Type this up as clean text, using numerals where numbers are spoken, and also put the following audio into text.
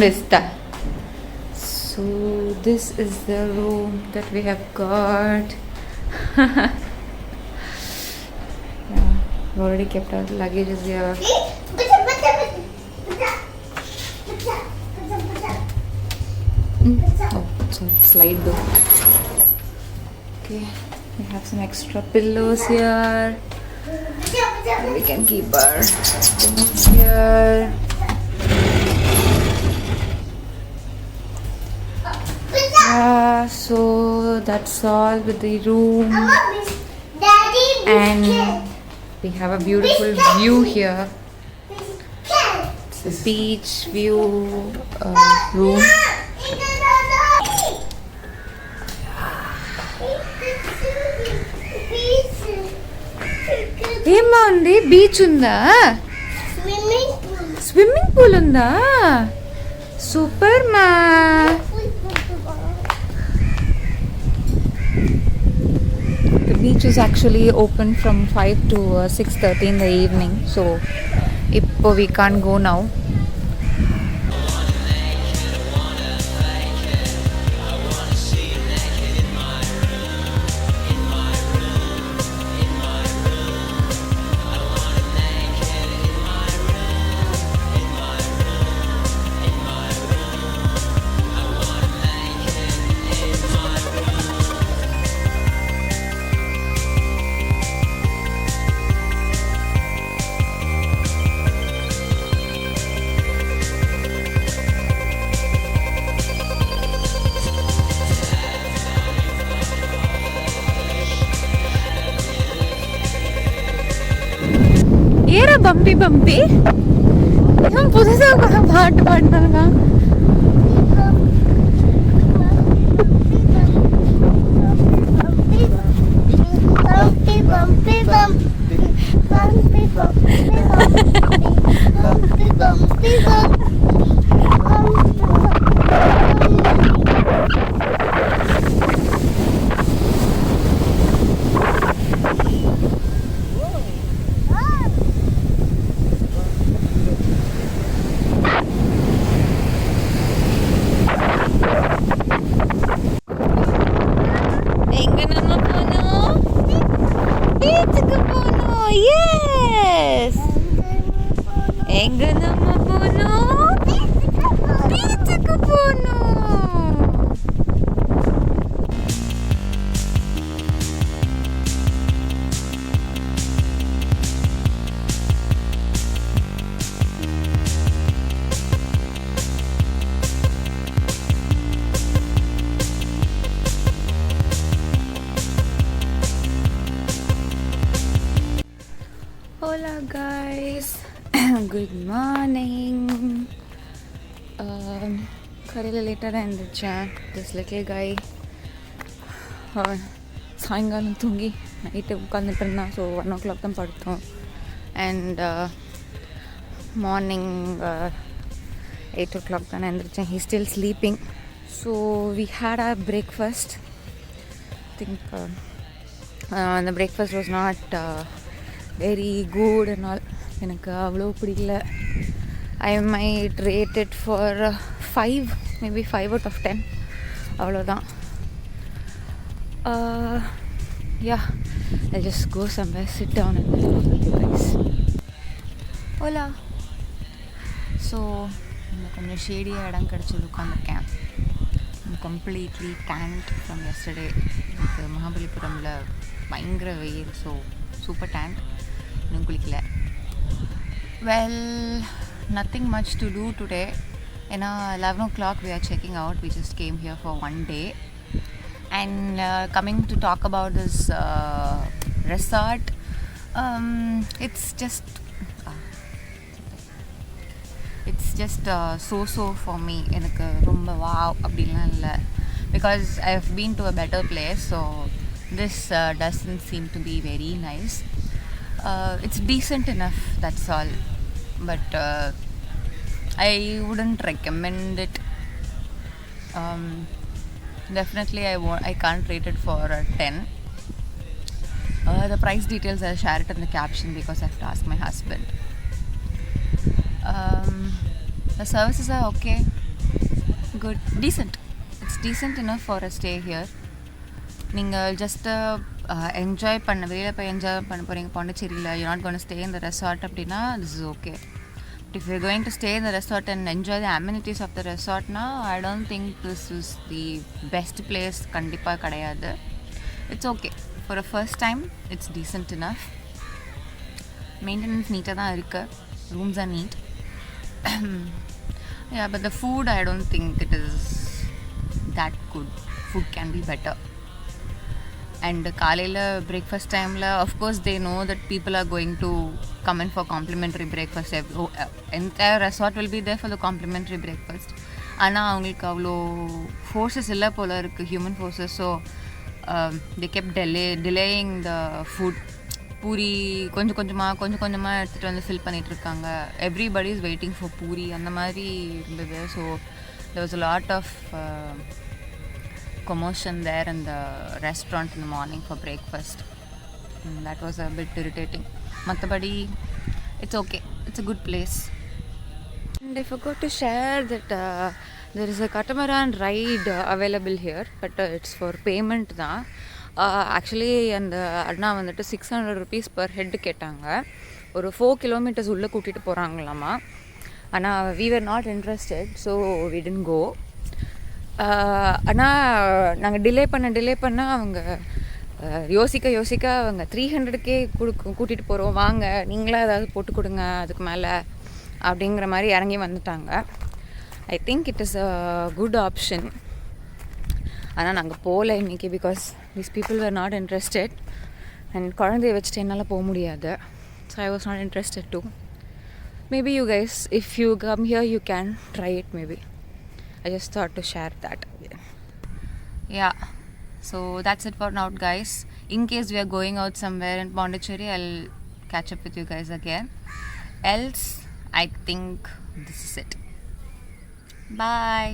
vista. So this is the room that we have got. Yeah, we already kept our luggages here. Oh, so slide though. Okay, we have some extra pillows here. We can keep our things here. Yeah, so that's all with the room. And we have a beautiful view here. It's a beach view room. ఏమా ఉంది beach ఉందా swimming pool ఉందా super మా The beach is actually open from 5 to 6:30 in the evening, so we can't go now. Era bumpy bumpy இவன் புதுசாக பாட்டு பாடினாங்க Yes! Enga nama pono? Beach ku pono. Hola guys, good morning. Karela later endiruchen. This little guy சாயங்காலம் தூங்கி night உட்காந்துட்டு இருந்தான். So 1 o'clock தான் படுத்தோம். And morning 8 o'clock தான் எழுந்திரிச்சேன். He still sleeping. So we had our breakfast. I think the breakfast was not very good and all. எனக்கு அவ்வளோ பிடிக்கல. I might rate it for 5, maybe 5 out of 10. அவ்வளோதான். Yeah, I'll just go somewhere, sit down and then talk with you guys. Hola. So கொஞ்சம் ஷேடியாக இடம் கிடச்சது உட்காந்துருக்கேன். Completely tanned from yesterday. எனக்கு மகாபலிபுரமில் பயங்கர வெயில். So super tanned. இன்னும் குளிக்கல. Well, nothing much to do today. ஏன்னா 11 o'clock we are checking out. We just came here for one day. And coming to talk about this resort, it's just so for me. எனக்கு ரொம்ப wow அப்படின்லாம் இல்லை. Because I have been to a better place, so this doesn't seem to be very nice. It's decent enough, that's all. But I wouldn't recommend it. Definitely I can't rate it for a 10. The price details I'll share it in the caption because I have to ask my husband. The services are okay. good, decent. It's decent enough for a stay here. நீங்கள் just enjoy பண்ண வெளியில் போய் enjoy பண்ண போகிறீங்க பாண்டிச்சேரியில், you not gonna stay in the resort அப்படின்னா this is okay. But if you going to stay in the resort and enjoy the amenities of the ரெசார்ட்னா I don't think this is the best place. கண்டிப்பாக கிடையாது. It's okay for a first time. It's decent enough. Maintenance நீட்டாக தான் இருக்குது. Rooms are neat. Yeah, but the food I don't think it is that good. Food can be better. And காலையில் breakfast டைமில் of course they know that people are going to come in for complimentary breakfast. Entire resort will be there for the complimentary breakfast. ஆனால் அவங்களுக்கு அவ்வளோ forces இல்லை போல் இருக்குது, human forces. So they kept delaying the food. Puri கொஞ்சம் கொஞ்சமாக எடுத்துகிட்டு வந்து fill பண்ணிகிட்ருக்காங்க. Everybody is waiting for puri அந்த மாதிரி இருந்தது. So there was a lot of commotion there in the restaurant in the morning for breakfast. That was a bit irritating. மற்றபடி it's okay. It's a good place. And I forgot to share that there is a catamaran ride available here, but it's for payment தான். Actually அந்த அண்ணா வந்துட்டு 600 rupees per head கேட்டாங்க. ஒரு 4 kilometers உள்ளே கூட்டிகிட்டு போகிறாங்களாமா. ஆனால் we were not interested, so we didn't go. ஆனால் நாங்கள் டிலே பண்ண அவங்க யோசிக்க அவங்க 300K கூட்டிகிட்டு போகிறோம், வாங்க நீங்களே ஏதாவது போட்டு கொடுங்க அதுக்கு மேலே அப்படிங்கிற மாதிரி இறங்கி வந்துட்டாங்க. I think it is a good option. ஆனால் நாங்கள் போகல இன்றைக்கி because these people were not interested. And குழந்தைய வச்சுட்டு என்னால் போக முடியாது. So I was not interested too. Maybe you guys, if you come here, you can try it maybe. I just thought to share that. Yeah. So that's it for now, guys. In case we are going out somewhere in Pondicherry, I'll catch up with you guys again. Else, I think this is it. Bye.